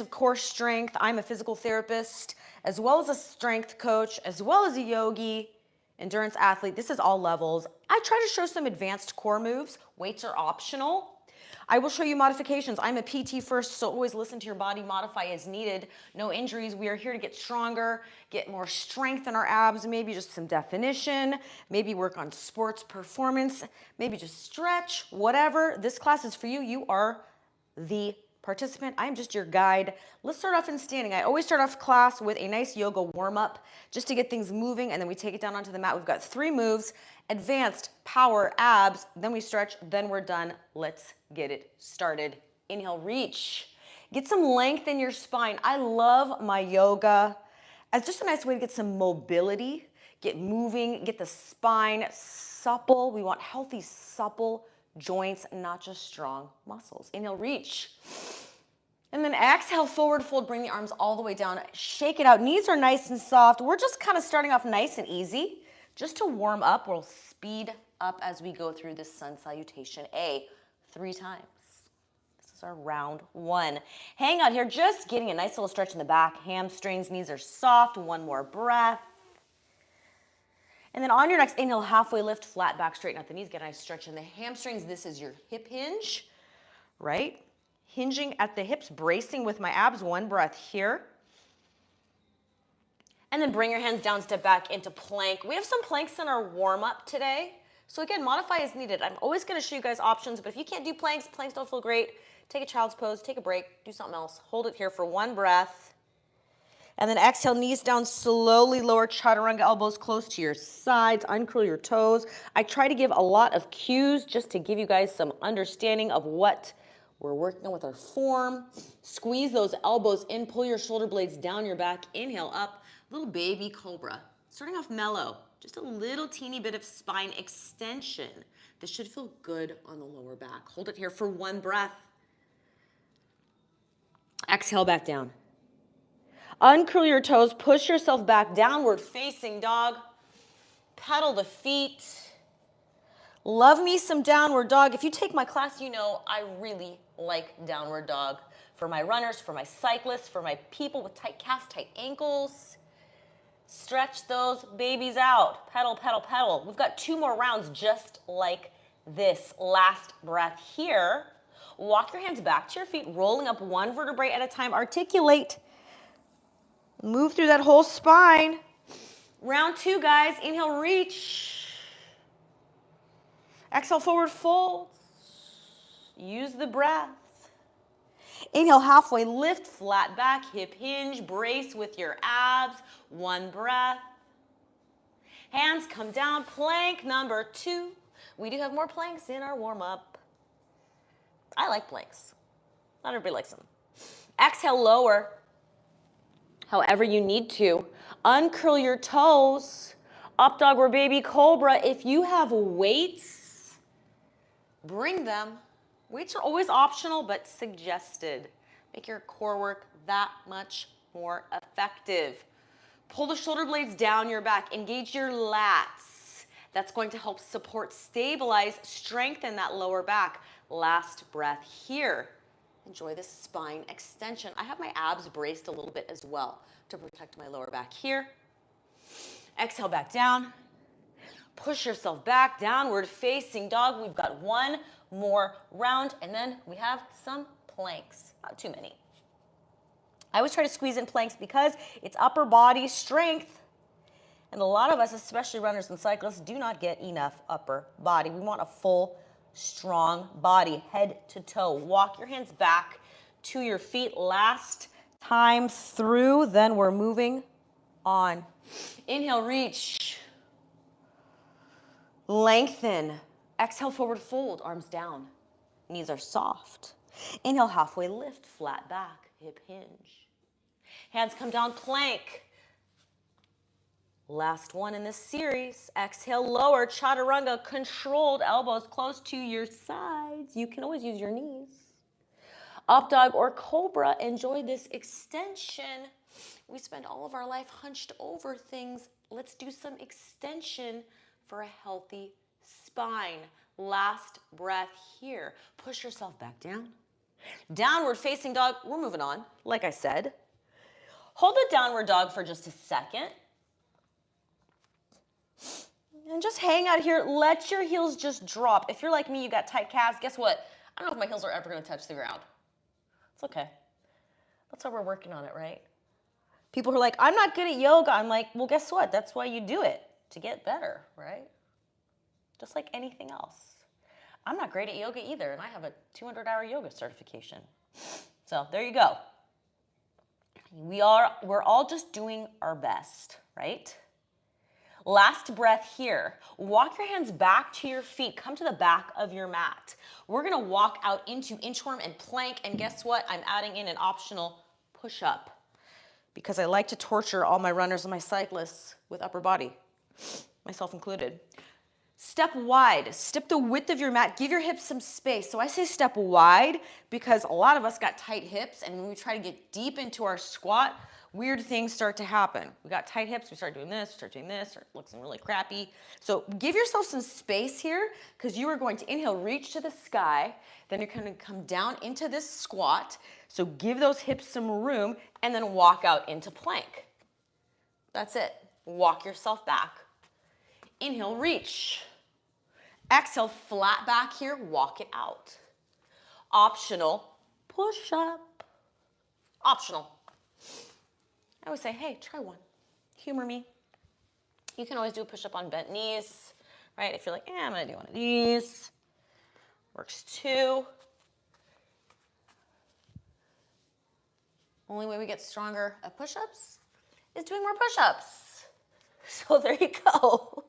of core strength. I'm a physical therapist, as well as a strength coach, as well as a yogi, endurance athlete. This is all levels. I try to show some advanced core moves. Weights are optional. I will show you modifications. I'm a PT first, so always listen to your body, modify as needed. No injuries. We are here to get stronger, get more strength in our abs, maybe just some definition, maybe work on sports performance, maybe just stretch, whatever. This class is for you. You are the participant. I'm just your guide. Let's start off in standing. I always start off class with a nice yoga warm-up just to get things moving, and then we take it down onto the mat. We've got 3 moves: advanced, power, abs, then we stretch, then we're done. Let's get it started. Inhale, reach. Get some length in your spine. I love my yoga as just a nice way to get some mobility, get moving, get the spine supple. We want healthy, supple joints, not just strong muscles. Inhale, reach. And then exhale, forward fold, bring the arms all the way down. Shake it out. Knees are nice and soft. We're just kind of starting off nice and easy. Just to warm up, we'll speed up as we go through this sun salutation. 3 times. This is our round 1. Hang out here, just getting a nice little stretch in the back. Hamstrings, knees are soft. 1 more breath. And then on your next inhale, halfway lift, flat back, straighten out the knees, get a nice stretch in the hamstrings. This is your hip hinge, right? Hinging at the hips, bracing with my abs. 1 breath here. And then bring your hands down, step back into plank. We have some planks in our warm-up today. So again, modify as needed. I'm always gonna show you guys options, but if you can't do planks, planks don't feel great, take a child's pose, take a break, do something else. Hold it here for 1 breath. And then exhale, knees down, slowly lower chaturanga, elbows close to your sides, uncurl your toes. I try to give a lot of cues just to give you guys some understanding of what we're working on with our form. Squeeze those elbows in, pull your shoulder blades down your back, inhale up, little baby cobra. Starting off mellow, just a little teeny bit of spine extension. This should feel good on the lower back. Hold it here for 1 breath. Exhale back down. Uncurl your toes, push yourself back, downward facing dog. Pedal the feet. Love me some downward dog. If you take my class, you know I really like downward dog. For my runners, for my cyclists, for my people with tight calves, tight ankles. Stretch those babies out. Pedal, pedal, pedal. We've got 2 more rounds just like this. Last breath here. Walk your hands back to your feet, rolling up 1 vertebrae at a time. Articulate. Move through that whole spine. Round 2, guys. Inhale, reach. Exhale, forward fold. Use the breath. Inhale, halfway lift, flat back, hip hinge. Brace with your abs. 1 breath. Hands come down. Plank number 2. We do have more planks in our warm-up. I like planks. Not everybody likes them. Exhale, lower. However you need to. Uncurl your toes. Up dog or baby cobra. If you have weights, bring them. Weights are always optional, but suggested. Make your core work that much more effective. Pull the shoulder blades down your back. Engage your lats. That's going to help support, stabilize, strengthen that lower back. Last breath here. Enjoy this spine extension. I have my abs braced a little bit as well to protect my lower back here. Exhale back down. Push yourself back, downward facing dog. We've got 1 more round, and then we have some planks. Not too many. I always try to squeeze in planks because it's upper body strength. And a lot of us, especially runners and cyclists, do not get enough upper body. We want a full, strong body, head to toe. Walk your hands back to your feet. Last time through, then we're moving on. Inhale, reach. Lengthen. Exhale, forward fold, arms down. Knees are soft. Inhale, halfway lift, flat back, hip hinge. Hands come down, plank. Last one in this series. Exhale, lower, chaturanga, controlled, elbows close to your sides. You can always use your knees. Up dog or cobra, enjoy this extension. We spend all of our life hunched over things. Let's do some extension for a healthy spine. Last breath here. Push yourself back down. Downward facing dog, we're moving on, like I said. Hold the downward dog for just a second. And just hang out here. Let your heels just drop. If you're like me, you got tight calves, guess what? I don't know if my heels are ever going to touch the ground. It's okay. That's why we're working on it, right? People who are like, I'm not good at yoga. I'm like, well, guess what? That's why you do it, to get better, right? Just like anything else. I'm not great at yoga either, and I have a 200-hour yoga certification. So there you go. We're all just doing our best, right? Last breath here. Walk your hands back to your feet. Come to the back of your mat. We're gonna walk out into inchworm and plank, and guess what? I'm adding in an optional push-up because I like to torture all my runners and my cyclists with upper body, myself included. Step wide, step the width of your mat, give your hips some space. So I say step wide because a lot of us got tight hips, and when we try to get deep into our squat, weird things start to happen. We got tight hips, we start doing this, it looks really crappy. So give yourself some space here because you are going to inhale, reach to the sky, then you're gonna come down into this squat. So give those hips some room and then walk out into plank. That's it, walk yourself back. Inhale, reach. Exhale, flat back here, walk it out. Optional, push up. Optional. I always say, hey, try one. Humor me. You can always do a push-up on bent knees, right? If you're like, I'm gonna do one of these. Works too. Only way we get stronger at push-ups is doing more push-ups. So there you go.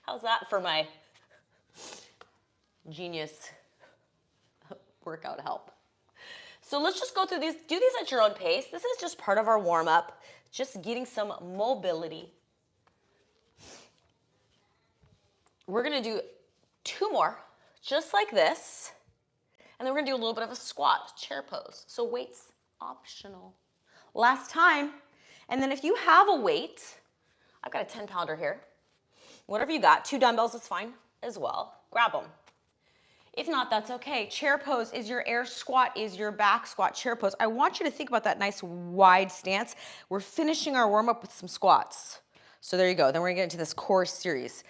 How's that for my genius workout help? So let's just go through these. Do these at your own pace. This is just part of our warm-up, just getting some mobility. We're gonna do 2 more, just like this. And then we're gonna do a little bit of a squat, chair pose. So weights optional. Last time. And then if you have a weight, I've got a 10-pounder here. Whatever you got, 2 dumbbells is fine as well. Grab them. If not, that's okay. Chair pose is your air squat, is your back squat, chair pose. I want you to think about that nice wide stance. We're finishing our warm-up with some squats. So there you go. Then we're gonna get into this core series.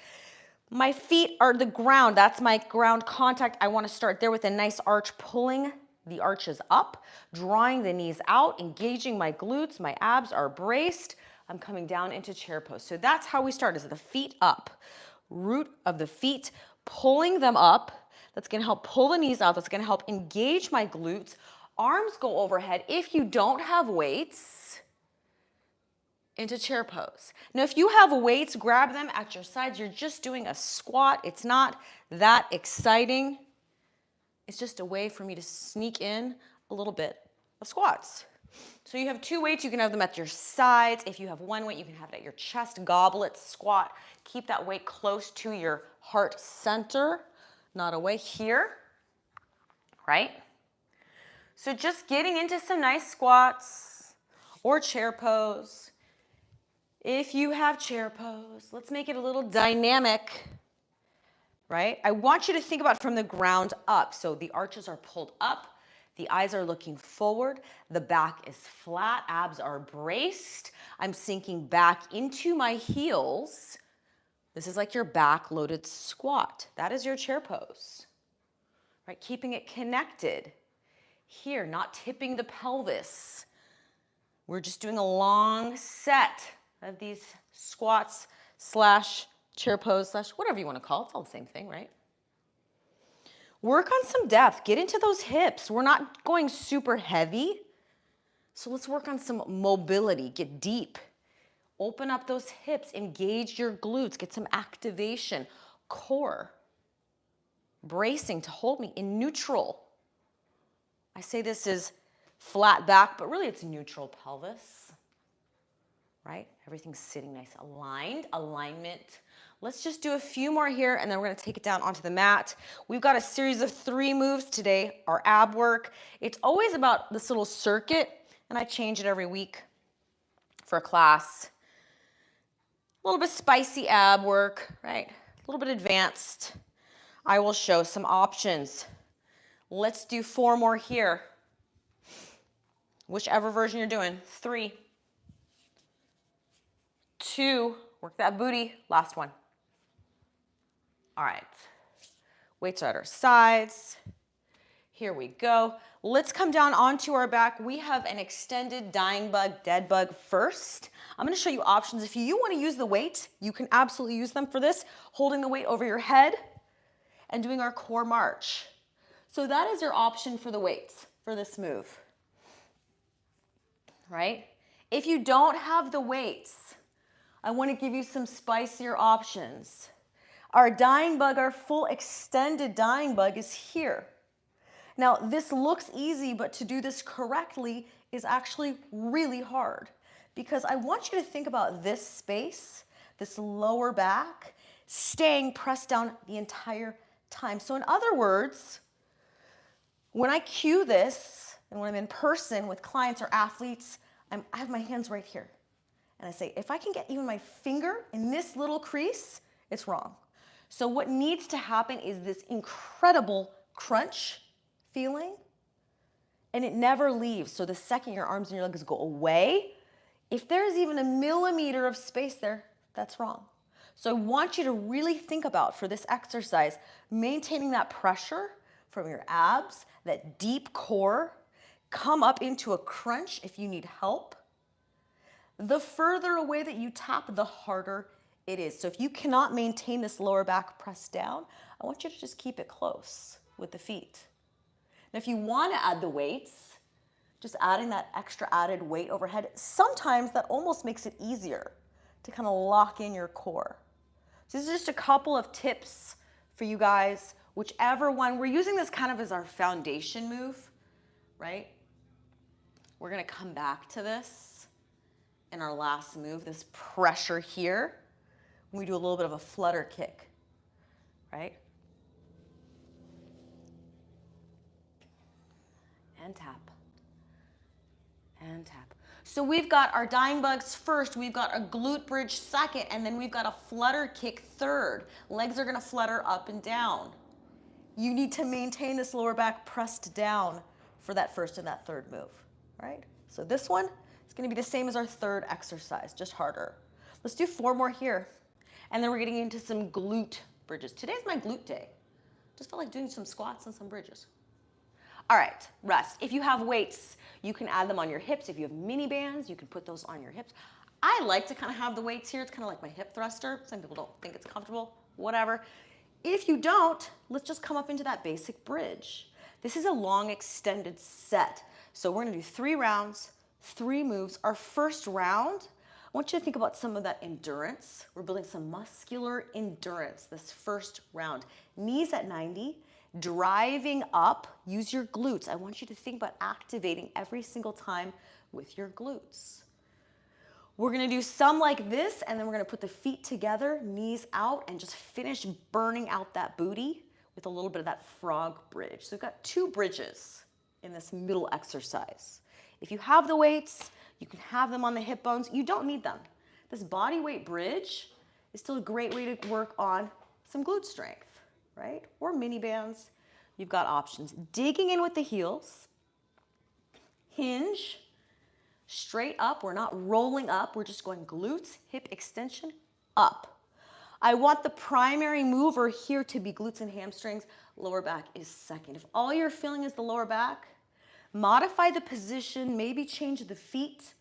My feet are the ground. That's my ground contact. I wanna start there with a nice arch, pulling the arches up, drawing the knees out, engaging my glutes. My abs are braced. I'm coming down into chair pose. So that's how we start, is the feet up. Root of the feet, pulling them up. That's gonna help pull the knees out. That's gonna help engage my glutes. Arms go overhead. If you don't have weights, into chair pose. Now, if you have weights, grab them at your sides. You're just doing a squat. It's not that exciting. It's just a way for me to sneak in a little bit of squats. So you have 2 weights, you can have them at your sides. If you have 1 weight, you can have it at your chest, goblet, squat. Keep that weight close to your heart center, not away here, right? So just getting into some nice squats or chair pose. If you have chair pose, let's make it a little dynamic, right? I want you to think about it from the ground up. So the arches are pulled up, the eyes are looking forward, the back is flat, abs are braced. I'm sinking back into my heels. This is like your back loaded squat. That is your chair pose, right? Keeping it connected here, not tipping the pelvis. We're just doing a long set of these squats slash chair pose slash whatever you want to call it. It's all the same thing, right? Work on some depth. Get into those hips. We're not going super heavy. So let's work on some mobility. Get deep. Open up those hips. Engage your glutes. Get some activation. Core. Bracing to hold me in neutral. I say this is flat back, but really it's neutral pelvis. Right? Everything's sitting nice, aligned, alignment. Let's just do a few more here and then we're gonna take it down onto the mat. We've got a series of 3 moves today, our ab work. It's always about this little circuit and I change it every week for a class. A little bit spicy ab work, right? A little bit advanced. I will show some options. Let's do 4 more here. Whichever version you're doing. 3, 2, work that booty. Last one. All right. Weights are at our sides. Here we go. Let's come down onto our back. We have an extended dying bug, dead bug first. I'm gonna show you options. If you wanna use the weight, you can absolutely use them for this, holding the weight over your head and doing our core march. So that is your option for the weights for this move, right? If you don't have the weights, I wanna give you some spicier options. Our dying bug, our full extended dying bug is here. Now, this looks easy, but to do this correctly is actually really hard because I want you to think about this space, this lower back, staying pressed down the entire time. So in other words, when I cue this and when I'm in person with clients or athletes, I have my hands right here. And I say, if I can get even my finger in this little crease, it's wrong. So what needs to happen is this incredible crunch feeling, and it never leaves. So the second your arms and your legs go away, if there's even a millimeter of space there, that's wrong. So I want you to really think about, for this exercise, maintaining that pressure from your abs, that deep core, come up into a crunch if you need help. The further away that you tap, the harder it is. So if you cannot maintain this lower back pressed down, I want you to just keep it close with the feet. Now, if you want to add the weights, just adding that extra added weight overhead, sometimes that almost makes it easier to kind of lock in your core. So this is just a couple of tips for you guys, whichever one. We're using this kind of as our foundation move, right? We're going to come back to this in our last move, this pressure here. We do a little bit of a flutter kick, right? And tap, and tap. So we've got our dying bugs first, we've got a glute bridge second, and then we've got a flutter kick third. Legs are gonna flutter up and down. You need to maintain this lower back pressed down for that first and that third move, right? So this one is gonna be the same as our third exercise, just harder. Let's do 4 more here. And then we're getting into some glute bridges. Today's my glute day. Just felt like doing some squats and some bridges. All right, rest. If you have weights, you can add them on your hips. If you have mini bands, you can put those on your hips. I like to kind of have the weights here. It's kind of like my hip thruster. Some people don't think it's comfortable, whatever. If you don't, let's just come up into that basic bridge. This is a long extended set. So we're gonna do 3 rounds, 3 moves. Our first round, I want you to think about some of that endurance. We're building some muscular endurance this first round. Knees at 90. Driving up, use your glutes. I want you to think about activating every single time with your glutes. We're gonna do some like this, and then we're gonna put the feet together, knees out, and just finish burning out that booty with a little bit of that frog bridge. So we've got 2 bridges in this middle exercise. If you have the weights, you can have them on the hip bones. You don't need them. This body weight bridge is still a great way to work on some glute strength, right? Or mini bands, you've got options. Digging in with the heels, hinge, straight up. We're not rolling up, we're just going glutes, hip extension, up. I want the primary mover here to be glutes and hamstrings. Lower back is second. If all you're feeling is the lower back, modify the position, maybe change the feet,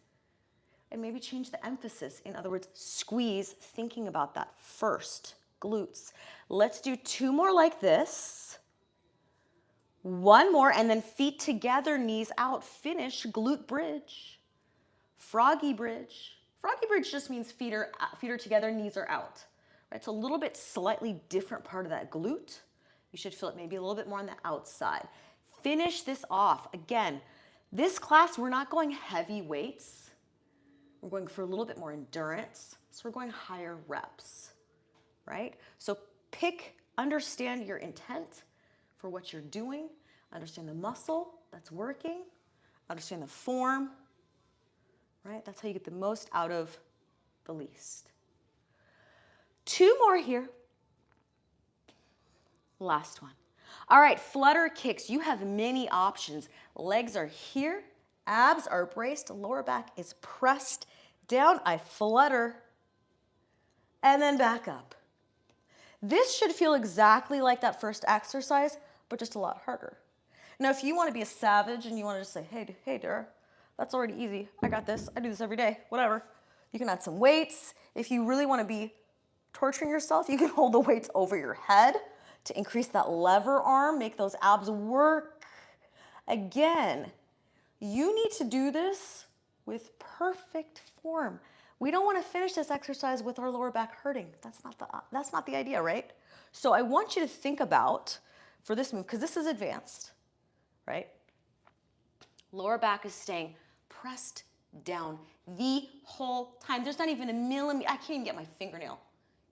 and maybe change the emphasis. In other words, squeeze, thinking about that first. Glutes. Let's do 2 more like this. 1 more, and then feet together, knees out. Finish glute bridge. Froggy bridge. Froggy bridge just means feet are together, knees are out. Right? It's a little bit slightly different part of that glute. You should feel it maybe a little bit more on the outside. Finish this off. Again, this class, we're not going heavy weights. We're going for a little bit more endurance. So we're going higher reps. Right? So understand your intent for what you're doing, understand the muscle that's working, understand the form, right? That's how you get the most out of the least. 2 more here. Last one. All right, flutter kicks. You have many options. Legs are here, abs are braced, lower back is pressed down. I flutter and then back up. This should feel exactly like that first exercise, but just a lot harder. Now, if you want to be a savage and you want to just say, hey, Dara, that's already easy. I got this. I do this every day, whatever. You can add some weights. If you really want to be torturing yourself, you can hold the weights over your head to increase that lever arm, make those abs work. Again, you need to do this with perfect form. We don't want to finish this exercise with our lower back hurting. That's not the idea, right? So I want you to think about, for this move, because this is advanced, right? Lower back is staying pressed down the whole time. There's not even a millimeter. I can't even get my fingernail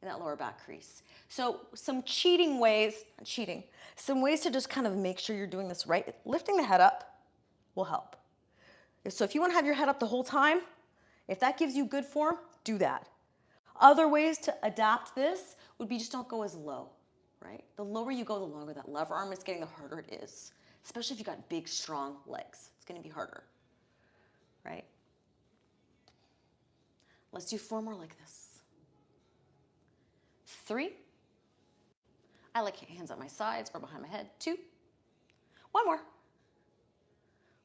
in that lower back crease. So some some ways to just kind of make sure you're doing this right. Lifting the head up will help. So if you want to have your head up the whole time, if that gives you good form, do that. Other ways to adapt this would be just don't go as low, right? The lower you go, the longer that lever arm is getting, the harder it is. Especially if you've got big, strong legs. It's going to be harder, right? Let's do 4 more like this. 3. I like hands at my sides or behind my head. 2. 1 more.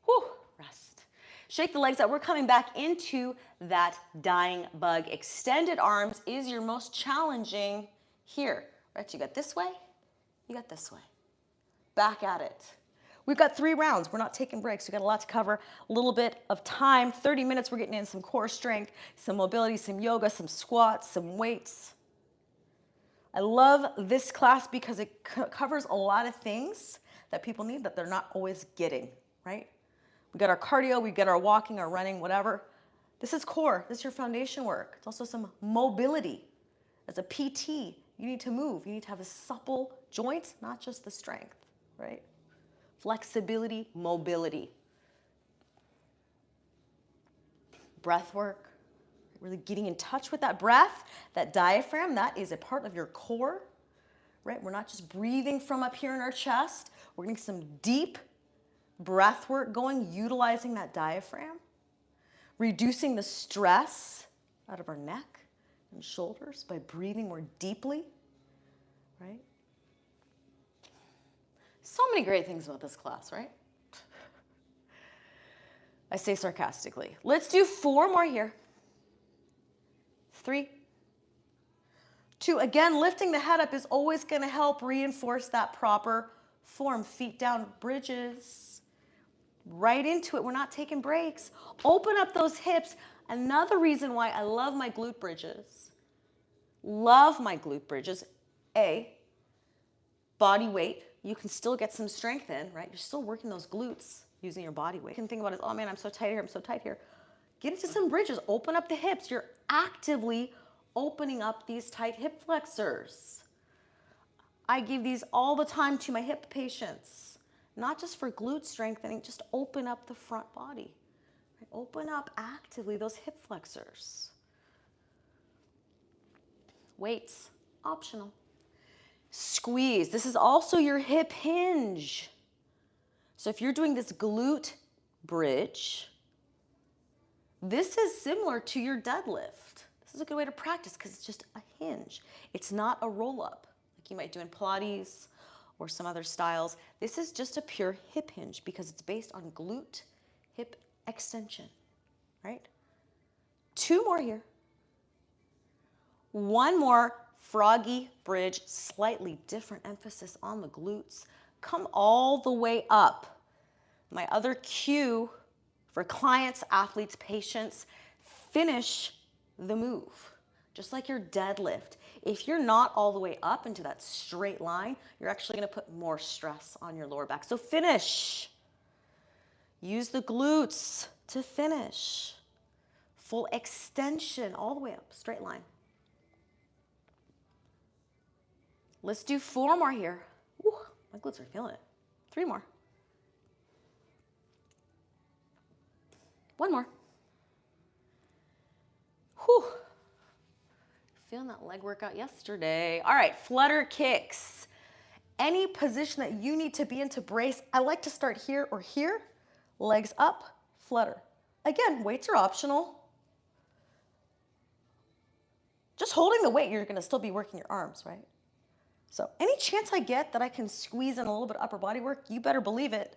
Whew, rest. Shake the legs out. We're coming back into that dying bug. Extended arms is your most challenging here, right? You got this way, you got this way. Back at it. We've got 3 rounds. We're not taking breaks. We've got a lot to cover, a little bit of time, 30 minutes. We're getting in some core strength, some mobility, some yoga, some squats, some weights. I love this class because it covers a lot of things that people need that they're not always getting, right? We got our cardio, we get our walking, our running, whatever. This is core. This is your foundation work. It's also some mobility. As a PT, you need to move. You need to have a supple joints, not just the strength, right? Flexibility, mobility. Breath work, really getting in touch with that breath, that diaphragm, that is a part of your core, right? We're not just breathing from up here in our chest. We're getting some deep breath work going, utilizing that diaphragm, reducing the stress out of our neck and shoulders by breathing more deeply, right? So many great things about this class, right? I say sarcastically. Let's do 4 more here. 3, 2. Again, lifting the head up is always going to help reinforce that proper form. Feet down, bridges. Right into it. We're not taking breaks. Open up those hips. Another reason why I love my glute bridges. Love my glute bridges. Body weight. You can still get some strength in, right? You're still working those glutes using your body weight. You can think about it, oh man, I'm so tight here, I'm so tight here. Get into some bridges, open up the hips. You're actively opening up these tight hip flexors. I give these all the time to my hip patients, not just for glute strengthening, just open up the front body. Right? Open up actively those hip flexors. Weights, optional. Squeeze. This is also your hip hinge. So if you're doing this glute bridge, this is similar to your deadlift. This is a good way to practice because it's just a hinge. It's not a roll-up like you might do in Pilates or some other styles. This is just a pure hip hinge because it's based on glute hip extension, right? 2 more here. 1 more. Froggy bridge, slightly different emphasis on the glutes. Come all the way up. My other cue for clients, athletes, patients, finish the move. Just like your deadlift. If you're not all the way up into that straight line, you're actually going to put more stress on your lower back. So finish. Use the glutes to finish. Full extension all the way up, straight line. Let's do 4 more here. Ooh, my glutes are feeling it. 3 more. 1 more. Whew. Feeling that leg workout yesterday. All right, flutter kicks. Any position that you need to be in to brace, I like to start here or here, legs up, flutter. Again, weights are optional. Just holding the weight, you're gonna still be working your arms, right? So any chance I get that I can squeeze in a little bit of upper body work, you better believe it.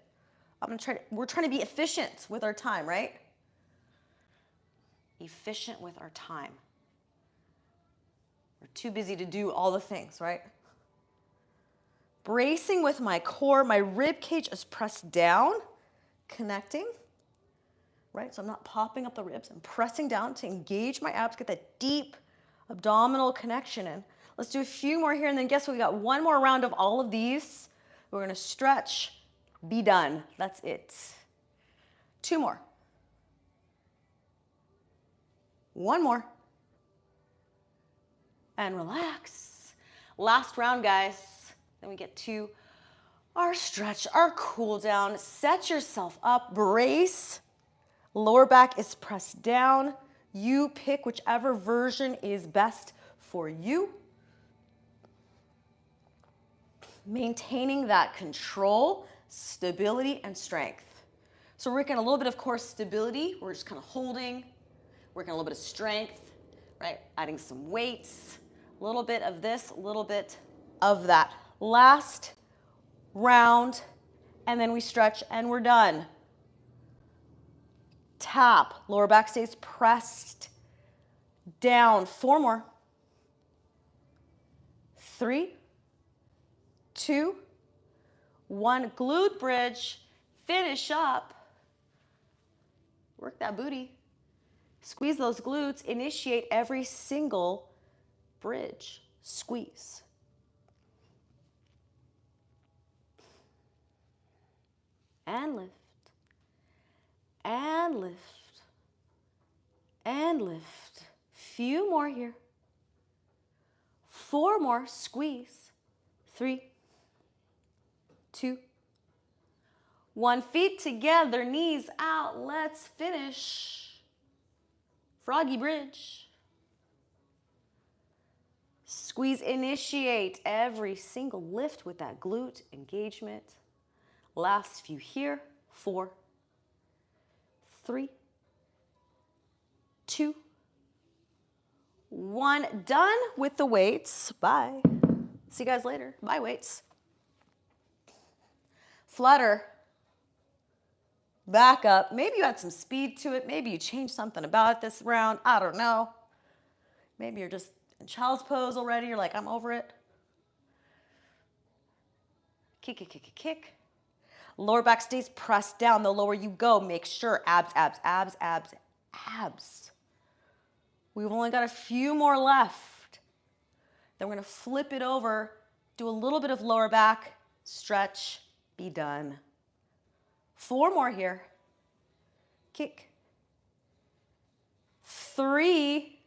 We're trying to be efficient with our time, right? Efficient with our time. We're too busy to do all the things, right? Bracing with my core, my rib cage is pressed down, connecting, right? So I'm not popping up the ribs. I'm pressing down to engage my abs, get that deep abdominal connection in. Let's do a few more here, and then guess what? We got one more round of all of these. We're gonna stretch, be done. That's it. Two more. One more. And relax. Last round, guys. Then we get to our stretch, our cool down. Set yourself up, brace. Lower back is pressed down. You pick whichever version is best for you. Maintaining that control, stability, and strength. So we're working a little bit of core stability. We're just kind of holding, working a little bit of strength, right? Adding some weights, a little bit of this, a little bit of that. Last round, and then we stretch and we're done. Tap, lower back stays pressed down. Four more. 3, 2, 1. Glute bridge, finish up. Work that booty. Squeeze those glutes. Initiate every single bridge. Squeeze. And lift. And lift. And lift. Few more here. 4 more. Squeeze. 3, 2, 1. Feet together, knees out. Let's finish. Froggy bridge. Squeeze, initiate every single lift with that glute engagement. Last few here. 4, 3, 2, 1. Done with the weights. Bye. See you guys later. Bye, weights. Flutter. Back up. Maybe you add some speed to it. Maybe you change something about it this round. I don't know. Maybe you're just in child's pose already. You're like, I'm over it. Kick, kick, kick, kick, kick. Lower back stays pressed down. The lower you go, make sure abs, abs, abs, abs, abs. We've only got a few more left. Then we're going to flip it over, do a little bit of lower back, stretch, be done. 4 more here. Kick. 3,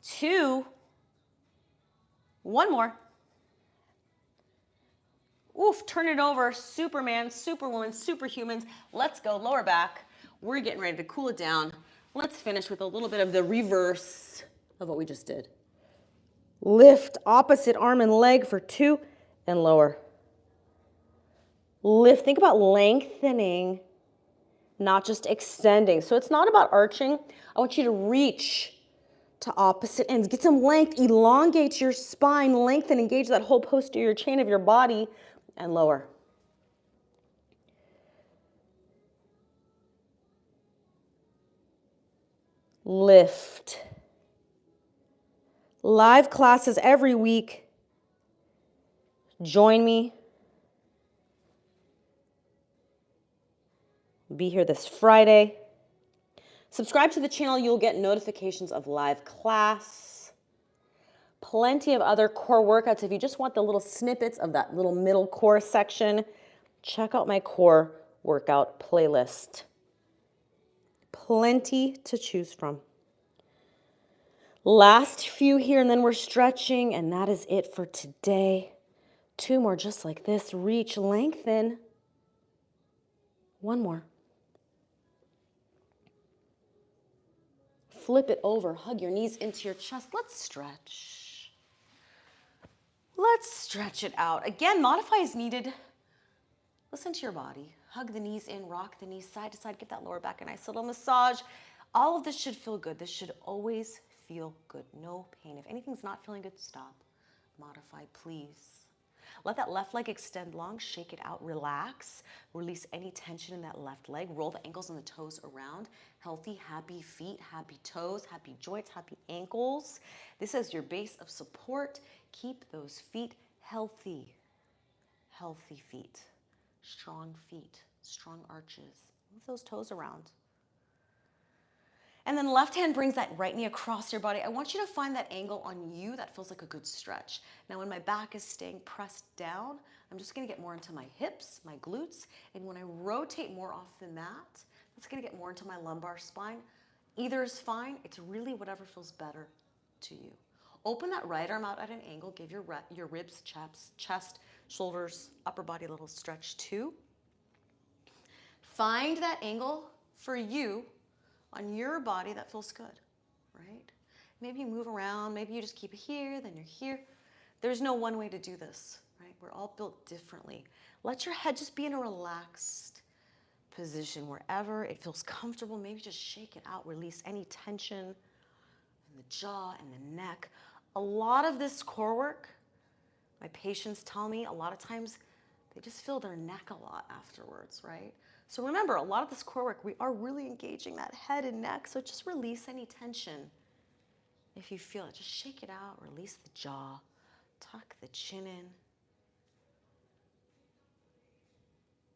2, 1 more. Oof, turn it over. Superman, superwoman, superhumans. Let's go, lower back. We're getting ready to cool it down. Let's finish with a little bit of the reverse of what we just did. Lift opposite arm and leg for 2 and lower. Lift, think about lengthening, not just extending. So it's not about arching. I want you to reach to opposite ends. Get some length, elongate your spine, lengthen, engage that whole posterior chain of your body, and lower. Lift. Live classes every week. Join me. Be here this Friday. Subscribe to the channel. You'll get notifications of live class. Plenty of other core workouts. If you just want the little snippets of that little middle core section, check out my core workout playlist. Plenty to choose from. Last few here, and then we're stretching, and that is it for today. 2 more just like this. Reach, lengthen. 1 more. Flip it over. Hug your knees into your chest. Let's stretch. Let's stretch it out. Again, modify as needed. Listen to your body. Hug the knees in, rock the knees side to side, give that lower back a nice little massage. All of this should feel good. This should always feel good. No pain. If anything's not feeling good, stop. Modify, please. Let that left leg extend long, shake it out, relax. Release any tension in that left leg. Roll the ankles and the toes around. Healthy, happy feet, happy toes, happy joints, happy ankles. This is your base of support. Keep those feet healthy. Healthy feet. Strong feet, strong arches. Move those toes around. And then left hand brings that right knee across your body. I want you to find that angle on you that feels like a good stretch. Now when my back is staying pressed down, I'm just gonna get more into my hips, my glutes, and when I rotate more off the mat, that's gonna get more into my lumbar spine. Either is fine, it's really whatever feels better to you. Open that right arm out at an angle, give your ribs, chest, shoulders, upper body a little stretch too. Find that angle for you on your body that feels good, right? Maybe you move around, maybe you just keep it here, then you're here. There's no one way to do this, right? We're all built differently. Let your head just be in a relaxed position wherever it feels comfortable. Maybe just shake it out, release any tension in the jaw and the neck. A lot of this core work, my patients tell me a lot of times they just feel their neck a lot afterwards, right? So remember, a lot of this core work, we are really engaging that head and neck, so just release any tension. If you feel it, just shake it out, release the jaw, tuck the chin in.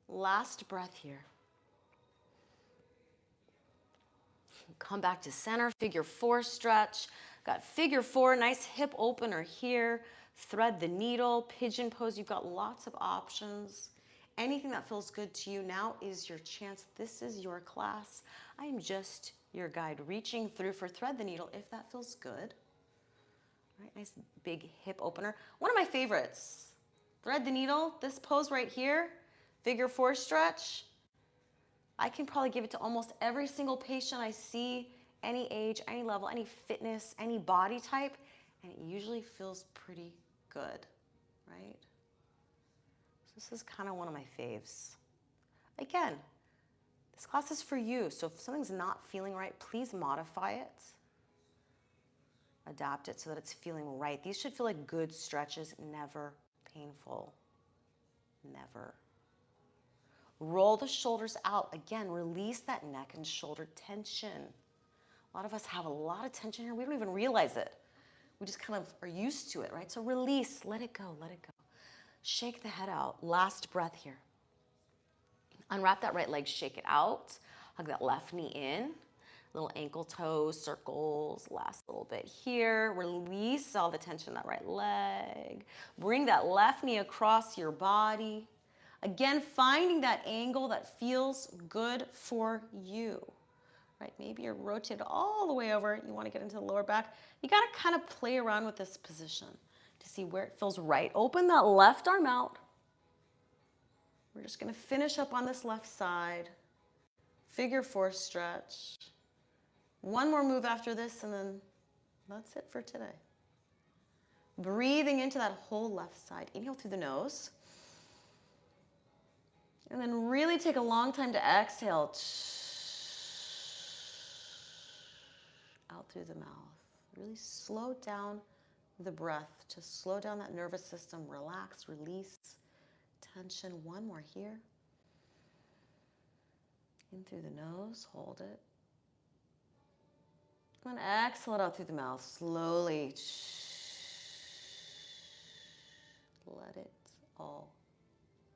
Last breath here. Come back to center, figure four stretch. Got figure four, nice hip opener here. Thread the needle, pigeon pose. You've got lots of options. Anything that feels good to you, now is your chance. This is your class. I am just your guide, reaching through for thread the needle if that feels good. All right, nice big hip opener. One of my favorites, thread the needle, this pose right here, figure four stretch. I can probably give it to almost every single patient I see, any age, any level, any fitness, any body type, and it usually feels pretty good, right? This is kind of one of my faves. Again, this class is for you, so if something's not feeling right, please modify it. Adapt it so that it's feeling right. These should feel like good stretches, never painful. Never. Roll the shoulders out. Again, release that neck and shoulder tension. A lot of us have a lot of tension here. We don't even realize it. We just kind of are used to it, right? So release, let it go, let it go. Shake the head out. Last breath here. Unwrap that right leg, shake it out. Hug that left knee in. Little ankle toes, circles. Last little bit here. Release all the tension in that right leg. Bring that left knee across your body. Again, finding that angle that feels good for you. Right? Maybe you're rotated all the way over. You want to get into the lower back. You got to kind of play around with this position to see where it feels right. Open that left arm out. We're just going to finish up on this left side. Figure four stretch. One more move after this, and then that's it for today. Breathing into that whole left side. Inhale through the nose. And then really take a long time to exhale. Out through the mouth. Really slow down the breath to slow down that nervous system. Relax, release tension. One more here. In through the nose, hold it. And exhale it out through the mouth, slowly. Let it all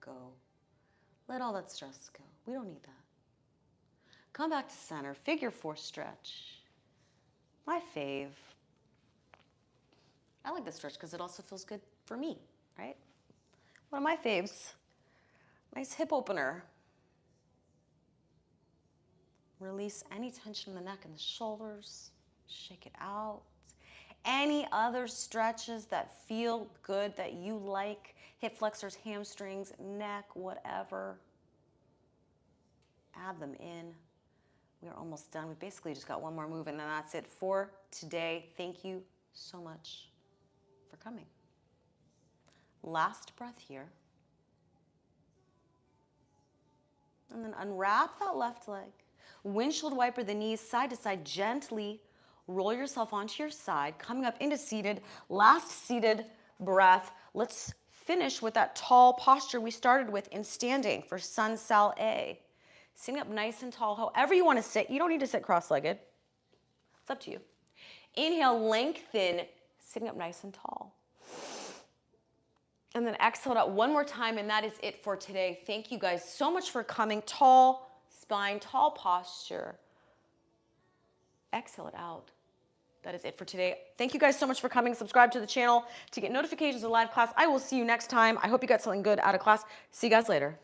go. Let all that stress go. We don't need that. Come back to center, figure four stretch. My fave. I like this stretch because it also feels good for me, right? One of my faves. Nice hip opener. Release any tension in the neck and the shoulders. Shake it out. Any other stretches that feel good that you like, hip flexors, hamstrings, neck, whatever, add them in. We're almost done. We've basically just got one more move, and then that's it for today. Thank you so much for coming. Last breath here. And then unwrap that left leg. Windshield wiper the knees side to side. Gently roll yourself onto your side, coming up into seated. Last seated breath. Let's finish with that tall posture we started with in standing for Sun Sal A. Sitting up nice and tall, however you want to sit. You don't need to sit cross-legged. It's up to you. Inhale, lengthen, sitting up nice and tall. And then exhale it out one more time, and that is it for today. Thank you guys so much for coming. Tall spine, tall posture. Exhale it out. That is it for today. Thank you guys so much for coming. Subscribe to the channel to get notifications of live class. I will see you next time. I hope you got something good out of class. See you guys later.